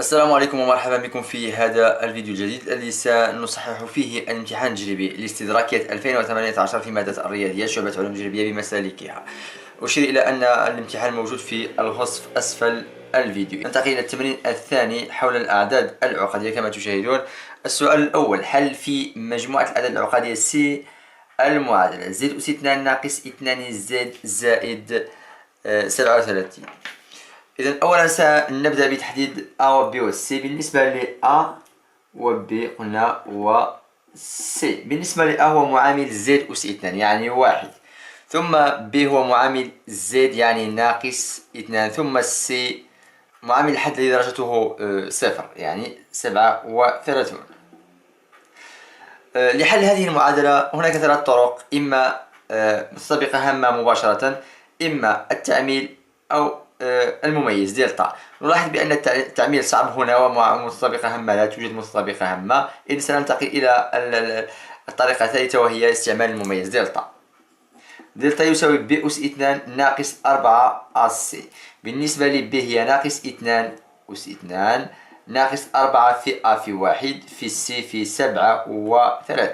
السلام عليكم ومرحبا بكم في هذا الفيديو الجديد الذي سنصحح فيه الامتحان التجريبي لاستدراكية 2018 في مادة الرياضيات شعبة علوم تجريبية بمسالكها. أشير إلى أن الامتحان موجود في الوصف أسفل الفيديو. ننتقل إلى التمرين الثاني حول الأعداد العقدية كما تشاهدون. السؤال الأول: حل في مجموعة الأعداد العقدية سي المعادلة زد أس 2 ناقص 2 زد زائد 37. إذا أولا سنبدأ بتحديد A و B و C. بالنسبة ل A و B قلنا و C. بالنسبة ل A هو معامل Z أس 2 يعني 1، ثم B هو معامل Z يعني ناقص 2، ثم C معامل الحد الذي درجته 0 يعني 37. لحل هذه المعادلة هناك ثلاث طرق: إما متطابقة هامة مباشرة، إما التعميل، أو المميز دلتا. نلاحظ بأن التعميل صعب هنا، ومع متطابقة هامة لا توجد متطابقة هامة. إذن سننتقل إلى الطريقة الثالثة وهي استعمال المميز دلتا. دلتا يساوي ب أس 2 ناقص 4 أس سي. بالنسبة ل ب هي ناقص 2 أس 2 ناقص 4 في أ في 1 في سي في 37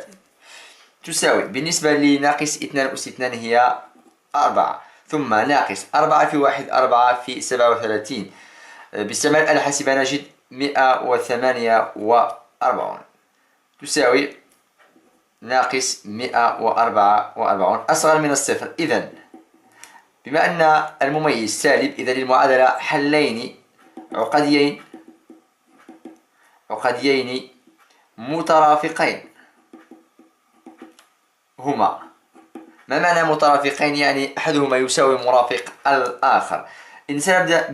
تساوي. بالنسبة لناقص 2 أس 2 هي 4، ثم ناقص 4 في 1 4 في 37. باستعمال الآلة الحاسبة نجد 148 تساوي ناقص 144 أصغر من الصفر. إذن بما أن المميز سالب، إذا للمعادلة حلين عقديين مترافقين هما. ما معنى مترافقين؟ يعني أحدهما يساوي مرافق الآخر. إذن سنبدأ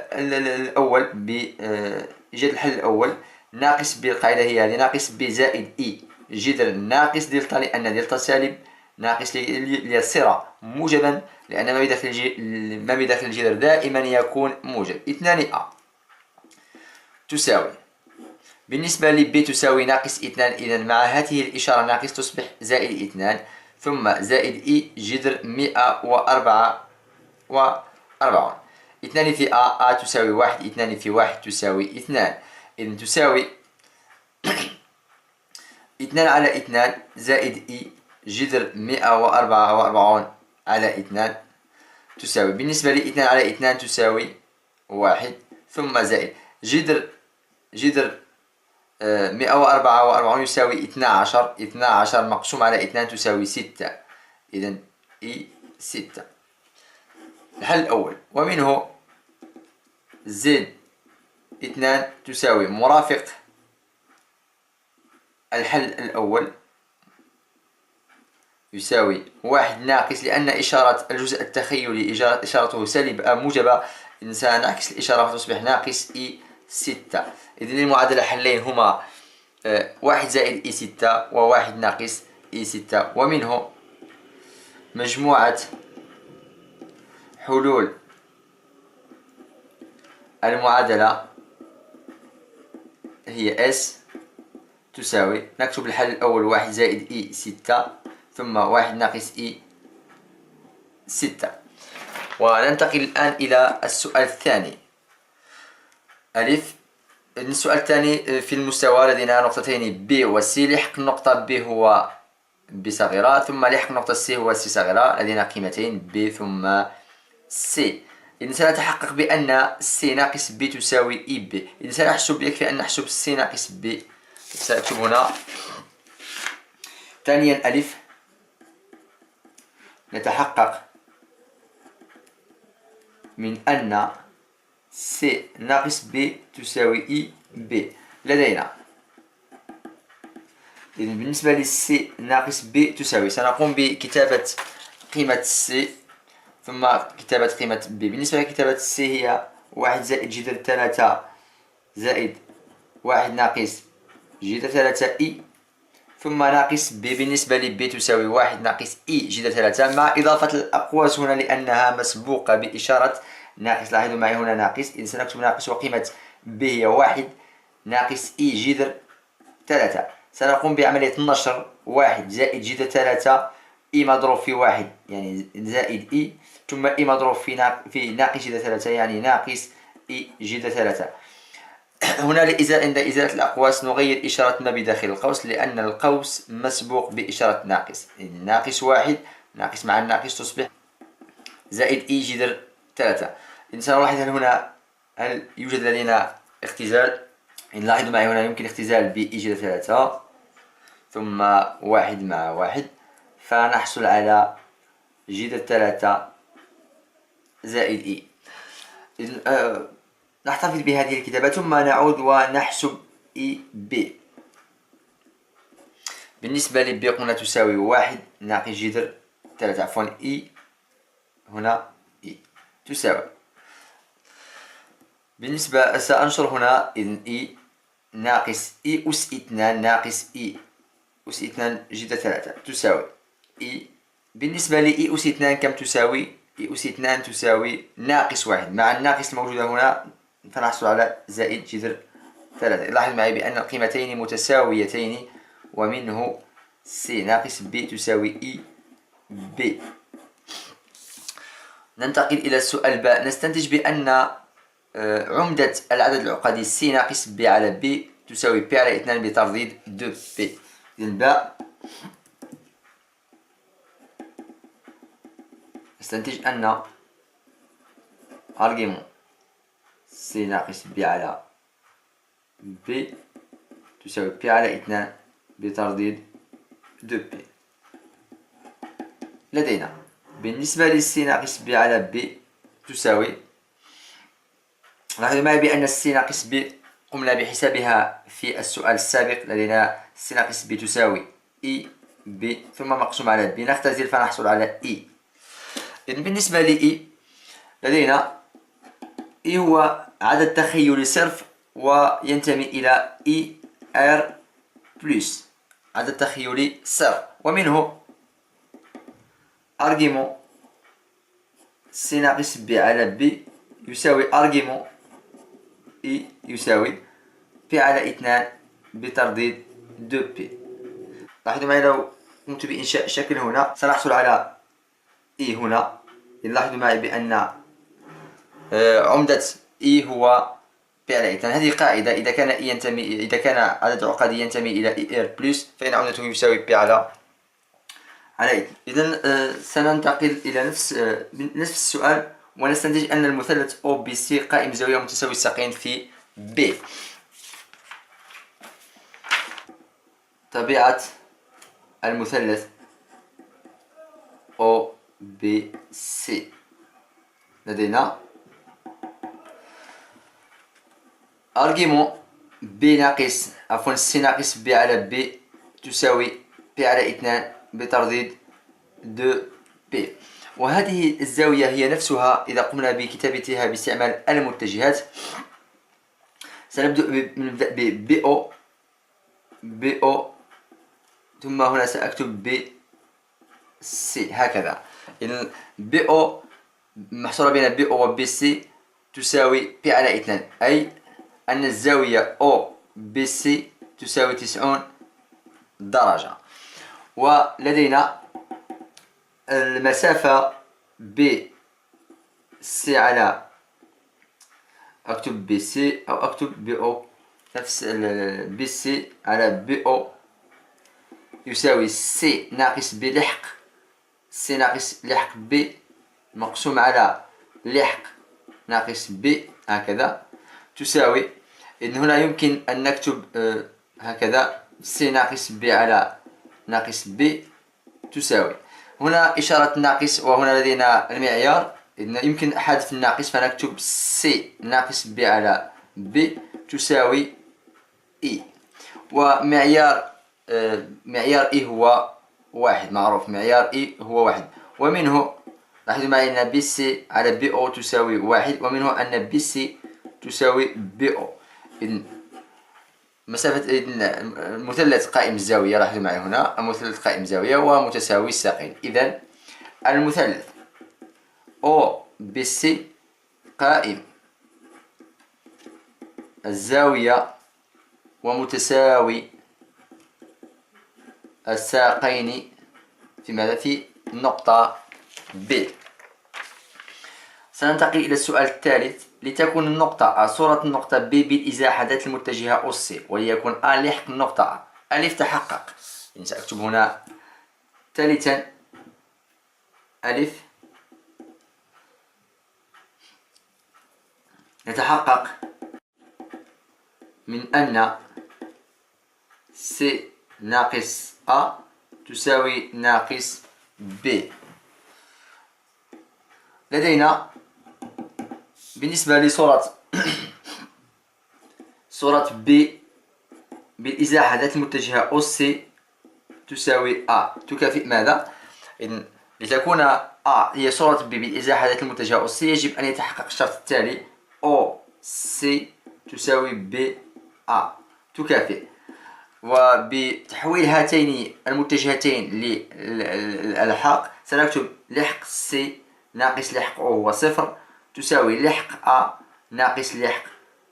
بالأول بإيجاد الحل الأول. ناقص ب القاعدة هي هذه: ناقص ب زائد إي جذر ناقص دلتا، لأن دلتا سالب، ناقص ليصير موجبا لأن ما بداخل الجذر دائما يكون موجب. 2 أ تساوي. بالنسبة ل ب تساوي ناقص 2، إذا مع هذه الإشارة ناقص تصبح زائد 2، ثم زائد إي جذر 144. 2 في أ تساوي 1، 2 في 1 تساوي 2. إذن تساوي 2 على 2 زائد إي جذر 144 على 2 تساوي. بالنسبة ل 2 على 2 تساوي 1، ثم زائد جذر 144 يساوي 12، 12 مقسوم على 2 تساوي 6. إذن إي 6. الحل الأول، ومنه زد 2 تساوي مرافق الحل الأول يساوي 1 ناقص، لأن إشارة الجزء التخيلي إشارته سالب موجبة، إذن سنعكس الإشارة فتصبح ناقص إي 6. إذن المعادلة حلين هما 1 زائد إي 6 و1 ناقص إي 6. ومنه مجموعة حلول المعادلة هي اس تساوي. نكتب الحل الأول 1 زائد إي 6 ثم 1 ناقص إي 6. وننتقل الآن إلى السؤال الثاني. ألف. السؤال الثاني في المستوى لدينا نقطتين B و C. لحق النقطة B هو B صغيرة، ثم لحق النقطة C هو C صغيرة. لدينا قيمتين B ثم C. إذن سنتحقق بأن C ناقص B تساوي إي B. إذن سنحسب، يكفي أن نحسب C ناقص B. سأكتب هنا ثانيا ألف. نتحقق من أن C ناقص B تساوي إي B. لدينا إذن بالنسبة ل C ناقص B تساوي، سنقوم بكتابة قيمة C ثم كتابة قيمة B. بالنسبة لكتابة C هي 1 زائد جذر 3 زائد 1 ناقص جذر 3 إي، ثم ناقص B. بالنسبة ل B تساوي 1 ناقص إي جذر 3 مع إضافة الأقواس هنا لأنها مسبوقة بإشارة ناقص. لاحظوا معي هنا ناقص، إذن سنكتب ناقص، وقيمة B هي 1 ناقص إي جذر 3. سنقوم بعملية النشر: 1 زائد جذر 3 إي مضروب في 1 يعني زائد إي، ثم إي مضروب في ناقص جذر 3 يعني ناقص إي جذر 3. هنا عند إزالة الأقواس نغير إشارة ما بداخل القوس، لأن القوس مسبوق بإشارة ناقص، ناقص واحد ناقص مع الناقص تصبح زائد إي جذر 3. سنلاحظ هل يوجد لدينا اختزال؟ لاحظوا معي هنا يمكن اختزال بإي جذر 3 ثم واحد مع واحد، فنحصل على جذر 3 زائد إي. نحتفظ بهذه الكتابة ثم نعود ونحسب إي بي. بالنسبة لبي قلنا تساوي واحد ناقص جذر 3، عفوا إي هنا إي تساوي. بالنسبة سأنشر هنا إذن إي ناقص إي أس 2 ناقص إي أس 2 جذر 3 تساوي إي. بالنسبة لإي أس 2 كم تساوي؟ إي أس 2 تساوي ناقص واحد مع الناقص الموجودة هنا، فنحصل على زائد جذر 3. لاحظ معي بأن القيمتين متساويتين، ومنه سي ناقص بي تساوي إي بي. ننتقل إلى السؤال باء. نستنتج بأن عمدة العدد العقدي سي ناقص بي على بي تساوي بي على 2 بترديد 2 بي. إذن باء نستنتج أن أرجيمون سي ناقص بي على بي تساوي بي على 2 بترديد 2 بي. لدينا بالنسبة للسي ناقص بي على بي تساوي، لاحظوا معي بأن السي ناقص بي قمنا بحسابها في السؤال السابق. لدينا سي ناقص بي تساوي إي بي ثم مقسوم على بي، نختزل فنحصل على إي. إذن بالنسبة لإي لدينا إي هو عدد تخيلي صرف وينتمي إلى إي آر بلس عدد تخيلي صرف، ومنه أرجيمون سي ناقص بي على بي يساوي أرجيمون إي يساوي بي على 2 بترديد 2 بي. لاحظوا معي لو قمت بإنشاء شكل هنا سنحصل على إي هنا. لاحظوا معي بأن عمدة إي هو بي على 2. هذه قاعدة، إذا كان عدد عقدي ينتمي إلى إي إر بلس فإن عمدته يساوي بي على 2. إذن سننتقل إلى نفس السؤال ونستنتج أن المثلث أو بي سي قائم زاوية متساوي الساقين في بي. طبيعة المثلث أو بي سي لدينا أرجيمون بي ناقص عفوا سي ناقص بي على بي تساوي بي على 2 بترديد 2 بي. وهذه الزاوية هي نفسها إذا قمنا بكتابتها باستعمال المتجهات. سنبدأ ببي أو بي أو ثم هنا سأكتب بي سي هكذا. إذن بي أو محصورة بين بي أو وبي سي تساوي بي على 2، أي أن الزاوية أو بي سي تساوي 90 درجة. ولدينا المسافة بي سي على أكتب بي سي أو أكتب بي أو، نفس بي سي على بي أو يساوي سي ناقص بي لحق سي ناقص لحق بي مقسوم على لحق ناقص بي هكذا تساوي. إن هنا يمكن أن نكتب هكذا سي ناقص بي على ناقص بي تساوي هنا إشارة ناقص، وهنا لدينا المعيار. إذن يمكن حذف الناقص فنكتب سي ناقص بي على بي تساوي إي. ومعيار معيار إي هو واحد، معروف معيار إي هو واحد، ومنه لاحظوا معي أن بي سي على بي أو تساوي واحد، ومنه أن بي سي تساوي بي أو. إذن مسافة المثلث قائم الزاوية، لاحظوا معي هنا المثلث قائم الزاوية ومتساوي الساقين. إذن المثلث أو بي سي قائم الزاوية ومتساوي الساقين في ماذا؟ في نقطة B. سننتقل إلى السؤال الثالث. لتكون النقطة A صورة النقطة B بالإزاحة المتجهة OC وليكن A لحق النقطة A. ألف تحقق، يعني سأكتب هنا ثالثا ألف يتحقق من أن C ناقص A تساوي ناقص B. لدينا بالنسبة لصورة صورة B بالإزاحة ذات المتجهة OC تساوي A تكافئ ماذا؟ إذن لتكون A هي صورة B بالإزاحة ذات المتجهة OC يجب أن يتحقق الشرط التالي: OC تساوي BA تكافئ. وبتحويل هاتين المتجهتين للألحاق سنكتب لحق C ناقص لحق O هو صفر تساوي لحق A ناقص لحق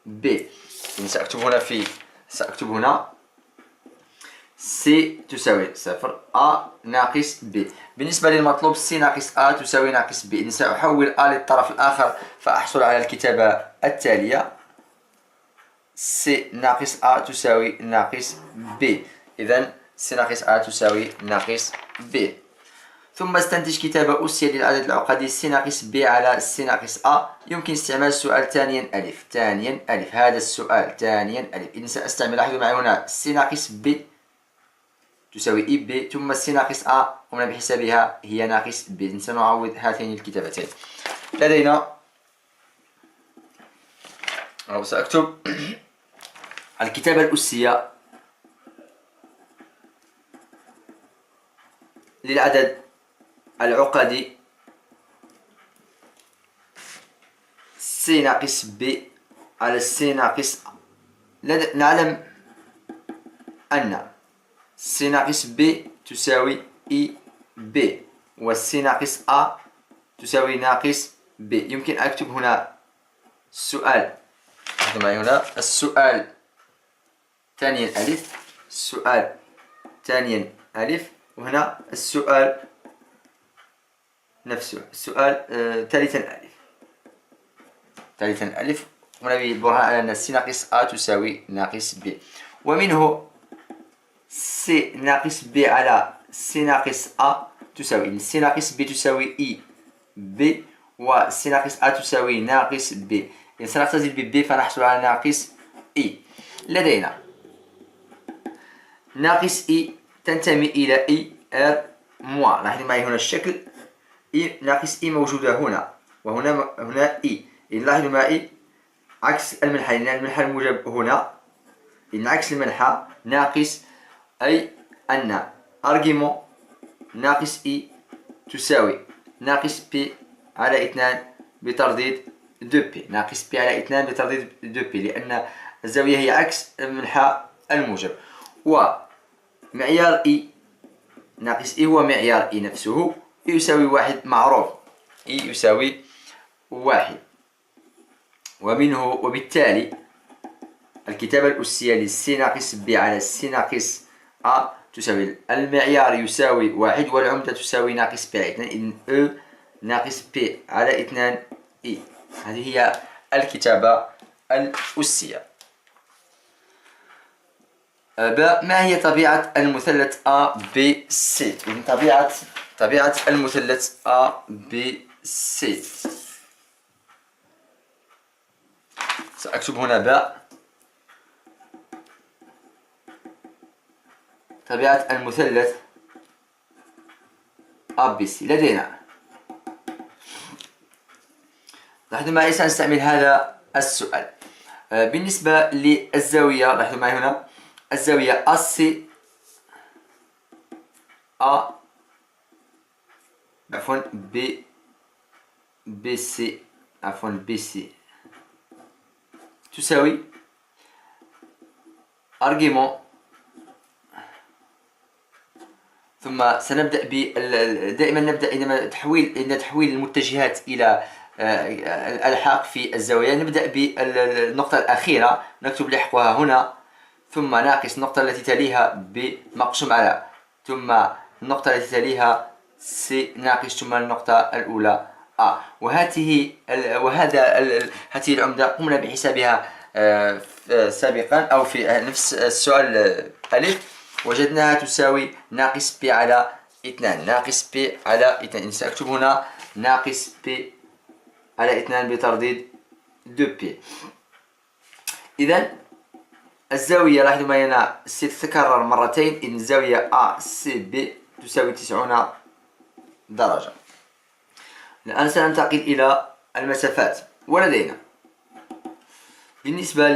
B. يعني سأكتب هنا C تساوي صفر A ناقص B. بالنسبة للمطلوب C ناقص A تساوي ناقص B، إذن سأحول A للطرف الآخر فأحصل على الكتابة التالية: C ناقص A تساوي ناقص B. إذن C ناقص A تساوي ناقص B. ثم استنتج كتابة أسية للعدد العقدي C ناقص B على C ناقص A. يمكن استعمال السؤال ثانيا ألف. ثانيا ألف، هذا السؤال ثانيا ألف. إذن سأستعمل، لاحظوا معي هنا C ناقص B تساوي إي B ثم C ناقص A قمنا بحسابها هي ناقص B. إذن سنعوض هاتين الكتابتين. لدينا أو سأكتب الكتابة الأسية للعدد العقدي C ناقص B على C ناقص A. نعلم أن C ناقص B تساوي إي B و C ناقص A تساوي ناقص B. يمكن أن أكتب هنا السؤال، معي هنا السؤال ثانيا ألف، السؤال ثانيا ألف، وهنا السؤال نفسه السؤال ثالثا ألف. ثالثا ألف هنا بالبرهان على أن C ناقص A تساوي ناقص B. ومنه C ناقص B على C ناقص A تساوي C ناقص B تساوي إي B و C ناقص A تساوي ناقص B. إذا سنختزل ب B فنحصل على ناقص إي. لدينا ناقص إي تنتمي إلى إي R موان. لاحظوا معي هنا الشكل إي ناقص إي موجودة هنا وهنا إي. إذا لاحظوا معي عكس المنحى، لأن المنحى الموجب هنا، إذن عكس المنحى ناقص، أي أن أرجيمون ناقص إي تساوي ناقص بي على 2 بترديد 2 بي. ناقص بي على 2 بترديد 2 بي لأن الزاوية هي عكس المنحى الموجب. ومعيار إي ناقص إي هو معيار إي نفسه، إي يساوي واحد معروف، إي يساوي واحد. ومنه وبالتالي الكتابة الأسية للسي ناقص B على C ناقص A تساوي المعيار يساوي واحد والعمدة تساوي ناقص B على 2. إذن E ناقص P على 2 E. هذه هي الكتابة الأسية. ما هي طبيعة المثلث ABC؟ إذن طبيعة المثلث ABC سأكتب هنا باء. طبيعة المثلث ABC لدينا، لاحظوا معي سنستعمل هذا السؤال. بالنسبة للزاوية لاحظوا معي هنا الزاوية AC BC تساوي أرجيمون، ثم سنبدأ دائما نبدأ عندما تحويل المتجهات إلى الألحاق في الزاوية نبدأ بالنقطة الأخيرة نكتب لحقها هنا، ثم ناقص النقطة التي تليها ب مقسوم على، ثم النقطة التي تليها C ناقص، ثم النقطة الأولى هذه العمدة قمنا بحسابها سابقا أو في نفس السؤال ألف، وجدناها تساوي ناقص ب على 2. ناقص ب على 2. سأكتب هنا ناقص ب على 2 بترديد 2 بي. إذا الزاوية، لاحظوا معي هنا سي تتكرر مرتين، إذن الزاوية أ سي بي تساوي 90 درجة. الآن سننتقل إلى المسافات، ولدينا بالنسبة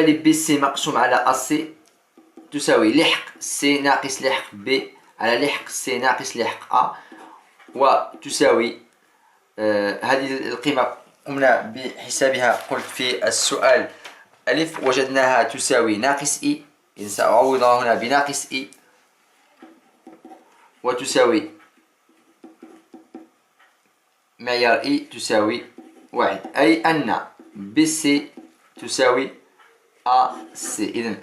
ل بي سي مقسوم على أ سي تساوي لحق سي ناقص لحق بي على لحق سي ناقص لحق أ، وتساوي هذه القيمة قمنا بحسابها قلت في السؤال ألف، وجدناها تساوي ناقص إي، إذن سأعوضها هنا بناقص إي، وتساوي معيار إي تساوي 1، أي أن بي سي تساوي أ سي. إذن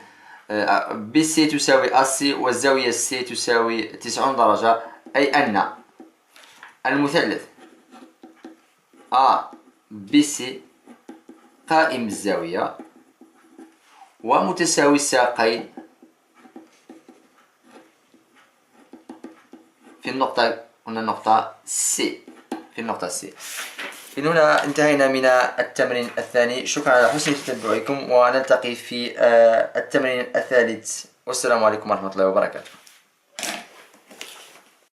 بي سي تساوي أ سي والزاوية سي تساوي 90 درجة، أي أن المثلث أ بي سي قائم الزاوية ومتساوي الساقين في النقطة، قلنا النقطة سي، في النقطة سي. من هنا انتهينا من التمرين الثاني. شكرا على حسن تتبعكم، ونلتقي في التمرين الثالث، والسلام عليكم ورحمة الله وبركاته.